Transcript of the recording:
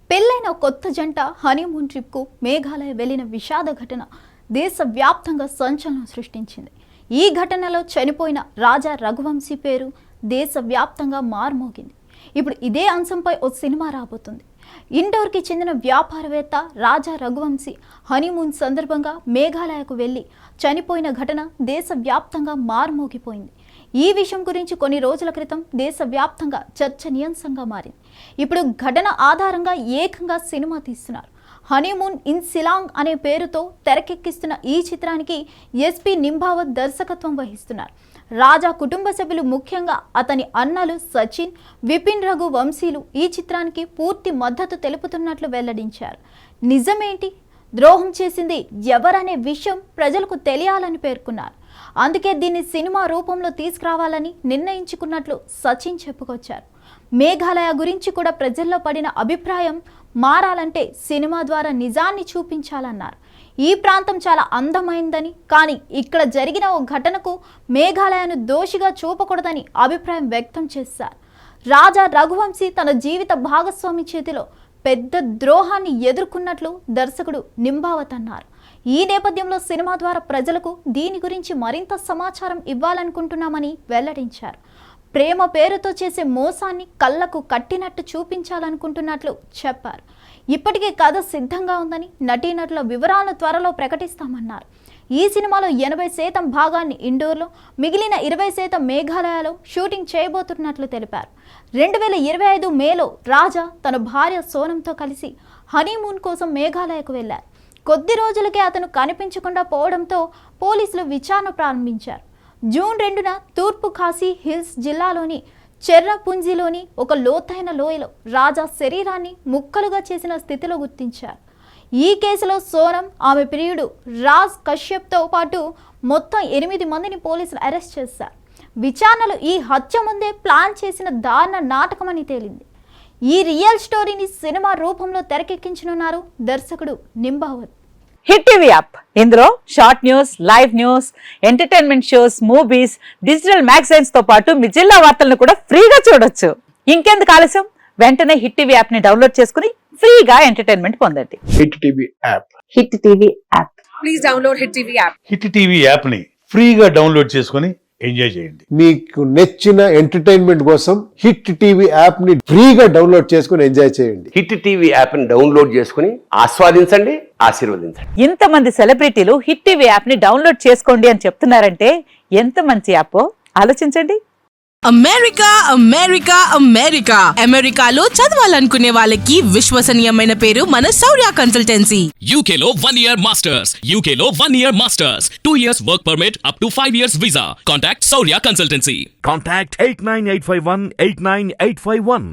పెళ్లైన కొత్త జంట హనీమూన్ ట్రిప్కు మేఘాలయ వెళ్లిన విషాద ఘటన దేశవ్యాప్తంగా సంచలనం సృష్టించింది. ఈ ఘటనలో చనిపోయిన రాజా రఘువంశీ పేరు దేశవ్యాప్తంగా మార్మోగింది. ఇప్పుడు ఇదే అంశంపై ఓ సినిమా రాబోతుంది. ఇండోర్కి చెందిన వ్యాపారవేత్త రాజా రఘువంశీ హనీమూన్ సందర్భంగా మేఘాలయకు వెళ్లి చనిపోయిన ఘటన దేశవ్యాప్తంగా మార్మోగిపోయింది. ఈ విషయం గురించి కొన్ని రోజుల క్రితం దేశవ్యాప్తంగా చర్చనీయాంశంగా మారింది. ఇప్పుడు ఘటన ఆధారంగా ఏకంగా సినిమా తీస్తున్నారు. హనీమూన్ ఇన్ షిలాంగ్ అనే పేరుతో తెరకెక్కిస్తున్న ఈ చిత్రానికి ఎస్పీ నింబావత్ దర్శకత్వం వహిస్తున్నారు. రాజా కుటుంబ సభ్యులు, ముఖ్యంగా అతని అన్నలు సచిన్, విపిన్ రఘు వంశీలు ఈ చిత్రానికి పూర్తి మద్దతు తెలుపుతున్నట్లు వెల్లడించారు. నిజమేంటి, ద్రోహం చేసింది ఎవరనే విషయం ప్రజలకు తెలియాలని పేర్కొన్నారు. అందుకే దీన్ని సినిమా రూపంలో తీసుకురావాలని నిర్ణయించుకున్నట్లు సచిన్ చెప్పుకొచ్చారు. మేఘాలయ గురించి కూడా ప్రజల్లో పడిన అభిప్రాయం మారాలంటే సినిమా ద్వారా నిజాన్ని చూపించాలన్నారు. ఈ ప్రాంతం చాలా అందమైందని, కానీ ఇక్కడ జరిగిన ఓ ఘటనకు మేఘాలయను దోషిగా చూపకూడదని అభిప్రాయం వ్యక్తం చేశారు. రాజా రఘువంశీ తన జీవిత భాగస్వామి చేతిలో పెద్ద ద్రోహాన్ని ఎదుర్కొన్నట్లు దర్శకుడు నింబావత్ అన్నారు. ఈ నేపథ్యంలో సినిమా ద్వారా ప్రజలకు దీని గురించి మరింత సమాచారం ఇవ్వాలనుకుంటున్నామని వెల్లడించారు. ప్రేమ పేరుతో చేసే మోసాన్ని కళ్ళకు కట్టినట్టు చూపించాలనుకుంటున్నట్లు చెప్పారు. ఇప్పటికే కథ సిద్ధంగా ఉందని, నటీనటుల వివరాలను త్వరలో ప్రకటిస్తామన్నారు. ఈ సినిమాలో 80% భాగాన్ని ఇండోర్లో, మిగిలిన 20% మేఘాలయలో షూటింగ్ చేయబోతున్నట్లు తెలిపారు. 2025 మేలో రాజా తన భార్య సోనంతో కలిసి హనీమూన్ కోసం మేఘాలయకు వెళ్లారు. కొద్ది రోజులకే అతను కనిపించకుండా పోవడంతో పోలీసులు విచారణ ప్రారంభించారు. జూన్ 2న తూర్పు ఖాసీ హిల్స్ జిల్లాలోని చెర్రపుంజిలోని ఒక లోతైన లోయలో రాజా శరీరాన్ని ముక్కలుగా చేసిన స్థితిలో గుర్తించారు. ఈ కేసులో సోనం, ఆమె ప్రియుడు రాజ్ కశ్యప్తో పాటు మొత్తం 8 మందిని పోలీసులు అరెస్ట్ చేశారు. విచారణలు ఈ హత్య ముందే ప్లాన్ చేసిన దారుణ నాటకమని తేలింది. ఈ రియల్ స్టోరీని సినిమా రూపంలో తెరకెక్కించనున్నారు దర్శకుడు నింబావత్. హిట్ టీవీ యాప్, ఇందులో short news, live news, entertainment shows, movies, digital magazines తో పాటు మీ జిల్లా వార్తలను కూడా ఫ్రీగా చూడొచ్చు. ఇంకెందుకు ఆలస్యం, వెంటనే హిట్ టీవీ యాప్ ని డౌన్లోడ్ చేసుకుని ఫ్రీగా ఎంటర్టైన్మెంట్ పొందండి. Hit TV app. Hit TV app. Please download hit TV app. Hit TV app ని ఫ్రీగా డౌన్లోడ్ చేసుకుని ఎంజాయ్ చేయండి. మీకు నచ్చిన ఎంటర్టైన్మెంట్ కోసం హిట్ టీవీ యాప్ ని ఫ్రీగా డౌన్లోడ్ చేసుకుని ఎంజాయ్ చేయండి. హిట్ టీవీ యాప్ ని డౌన్లోడ్ చేసుకుని ఆస్వాదించండి, ఆశీర్వదించండి. ఇంతమంది సెలబ్రిటీలు హిట్ టీవీ యాప్ ని డౌన్లోడ్ చేసుకోండి అని చెప్తున్నారంటే ఎంత మంచి యాప్ ఆలోచించండి. అమెరికా అమెరికా అమెరికా అమెరికాలో చదవాలనుకునే వాళ్ళకి విశ్వసనీయమైన పేరు మన శౌర్య కన్సల్టెన్సీ. UK లో 1 year masters, UK లో 1 year masters, 2 years work permit up to 5 years visa. Contact Saurya Consultancy. Contact 89851 89851.